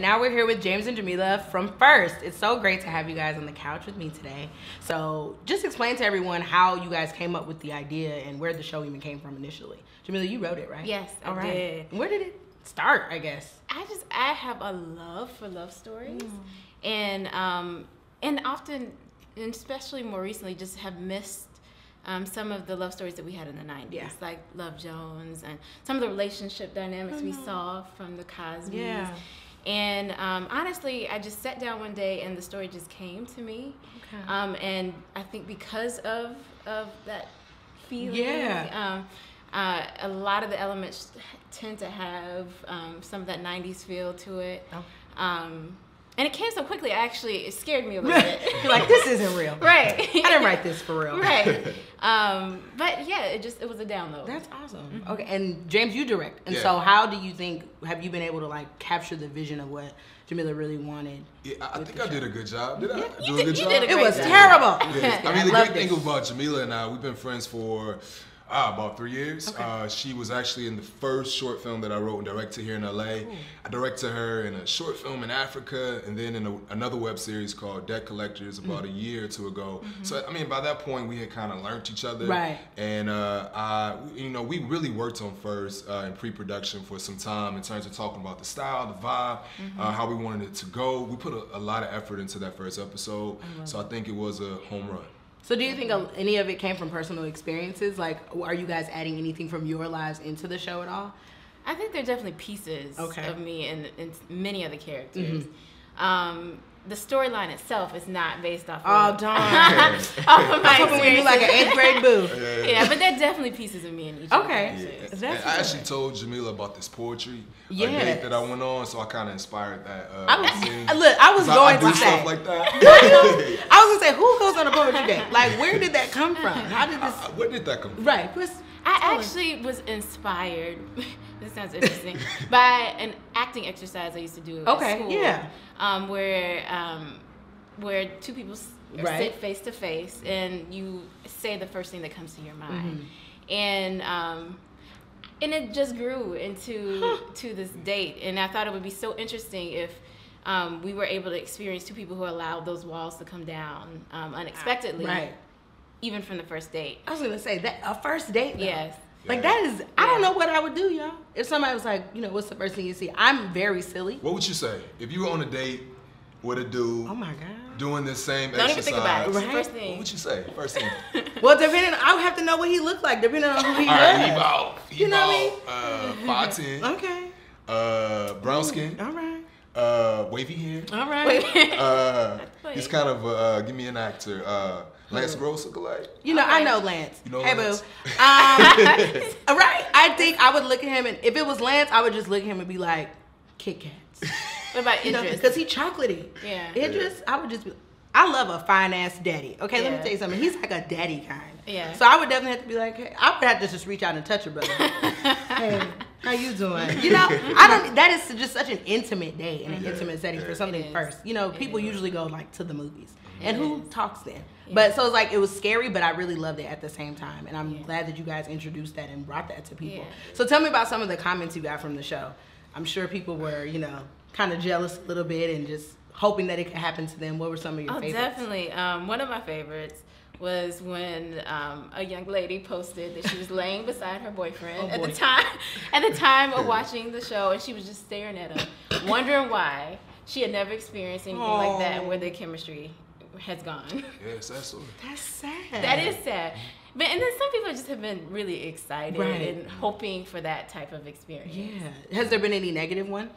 now we're here with James and Jahmela from First. It's so great to have you guys on the couch with me today. So just explain to everyone how you guys came up with the idea and where the show even came from initially. Jahmela, you wrote it, right? Yes, I did. Where did it start, I guess? I have a love for love stories, and often, and especially more recently, just have missed some of the love stories that we had in the 90s, like Love Jones, and some of the relationship dynamics we saw from the Cosbys. Yeah. And honestly, I just sat down one day and the story just came to me. Okay. And I think because of that feeling, a lot of the elements tend to have some of that 90s feel to it. Okay. And it came so quickly, it scared me a little bit. You're like, this isn't real. Right. I didn't write this for real. Right. But yeah, it was a download. That's awesome. Okay, and James, you direct. And so how do you think, have you been able to like capture the vision of what Jahmela really wanted? Yeah, I think I did a good job. Did I do a good job? It was terrible. Yeah. I mean, the great thing about Jahmela and I, we've been friends for about 3 years. Okay. She was actually in the first short film that I wrote and directed here in LA. Cool. I directed her in a short film in Africa, and then in another web series called Debt Collectors about a year or two ago. So I mean, by that point, we had kind of learned each other. Right. And we really worked on First in pre-production for some time in terms of talking about the style, the vibe, how we wanted it to go. We put a lot of effort into that first episode, so I think it was a home run. So do you think any of it came from personal experiences? Like, are you guys adding anything from your lives into the show at all? I think there are definitely pieces of me in many of the characters. The storyline itself is not based off of my experience. We do like an 8th grade boo. Yeah, but there are definitely pieces of me in each of the characters. I actually told Jahmela about this poetry date that I went on, so I kind of inspired that. I was going to say stuff like that. I was gonna say, who goes on a poetry date? Like, where did that come from? How did this? Where did that come from? Right. I actually was inspired. This sounds interesting. By an acting exercise I used to do at school. Yeah. Where two people sit face to face and you say the first thing that comes to your mind, and it just grew into this date. And I thought it would be so interesting if we were able to experience two people who allowed those walls to come down unexpectedly. Right. Even from the first date. I was gonna say that a first date. Though. Yes. Like that is, I don't know what I would do, y'all. If somebody was like, what's the first thing you see? I'm very silly. What would you say if you were on a date with a dude? Oh my God. Doing the same exercise. Don't even think about it. Right? First thing. What would you say? First thing. Well, I would have to know what he looked like, depending on who he was. All right, he about 5'10". Okay. Brown skin. All right. Wavy hair. All right. He's kind of give me an actor. Lance Gross lookalike. I know Lance. You know hey, Lance? boo. Right. I think I would look at him, and if it was Lance, I would just look at him and be like, Kit Kats. What about Idris? Because he's chocolatey. Yeah. Idris, I would just be, I love a fine ass daddy. Okay, let me tell you something. He's like a daddy kind. Yeah. So I would definitely have to be like, hey, I would have to just reach out and touch her, brother. Hey, how you doing? That is just such an intimate day in an intimate setting for something first. People usually go like to the movies. And who talks then? Yeah. But so it's like, it was scary, but I really loved it at the same time. And I'm glad that you guys introduced that and brought that to people. Yeah. So tell me about some of the comments you got from the show. I'm sure people were, kind of jealous a little bit and just hoping that it could happen to them. What were some of your favorites? Definitely. One of my favorites was when a young lady posted that she was laying beside her boyfriend at the time of watching the show, and she was just staring at him, wondering why she had never experienced anything like that and where their chemistry has gone. Yes, that's sad. That is sad. But and then some people just have been really excited and hoping for that type of experience. Yeah. Has there been any negative ones?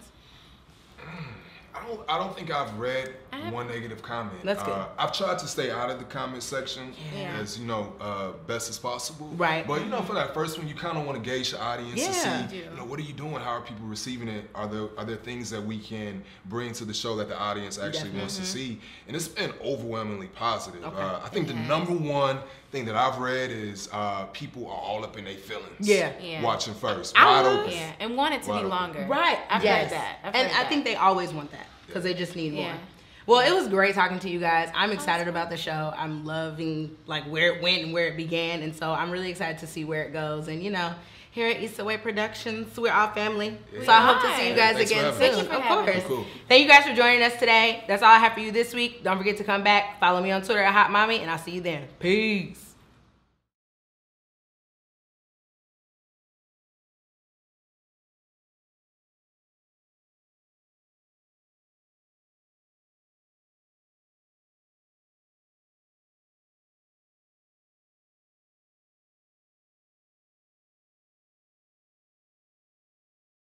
I don't think I've read one negative comment. That's good. I've tried to stay out of the comment section as best as possible. Right. But for that first one, you kind of want to gauge the audience to see, what are you doing? How are people receiving it? Are there things that we can bring to the show that the audience actually wants to see? And it's been overwhelmingly positive. Okay. I think the number one thing that I've read is people are all up in their feelings. Yeah. Watching First. Wide open. Yeah. And want it to be longer. Right. I've heard that. I think they always want that because they just need more. Well, it was great talking to you guys. I'm excited about the show. I'm loving where it went and where it began, and so I'm really excited to see where it goes. And here at Issa Rae Productions. We're all family. Yeah. So I hope to see you guys again soon. Of course. Cool. Thank you guys for joining us today. That's all I have for you this week. Don't forget to come back. Follow me on Twitter at Hot Mommy, and I'll see you then. Peace.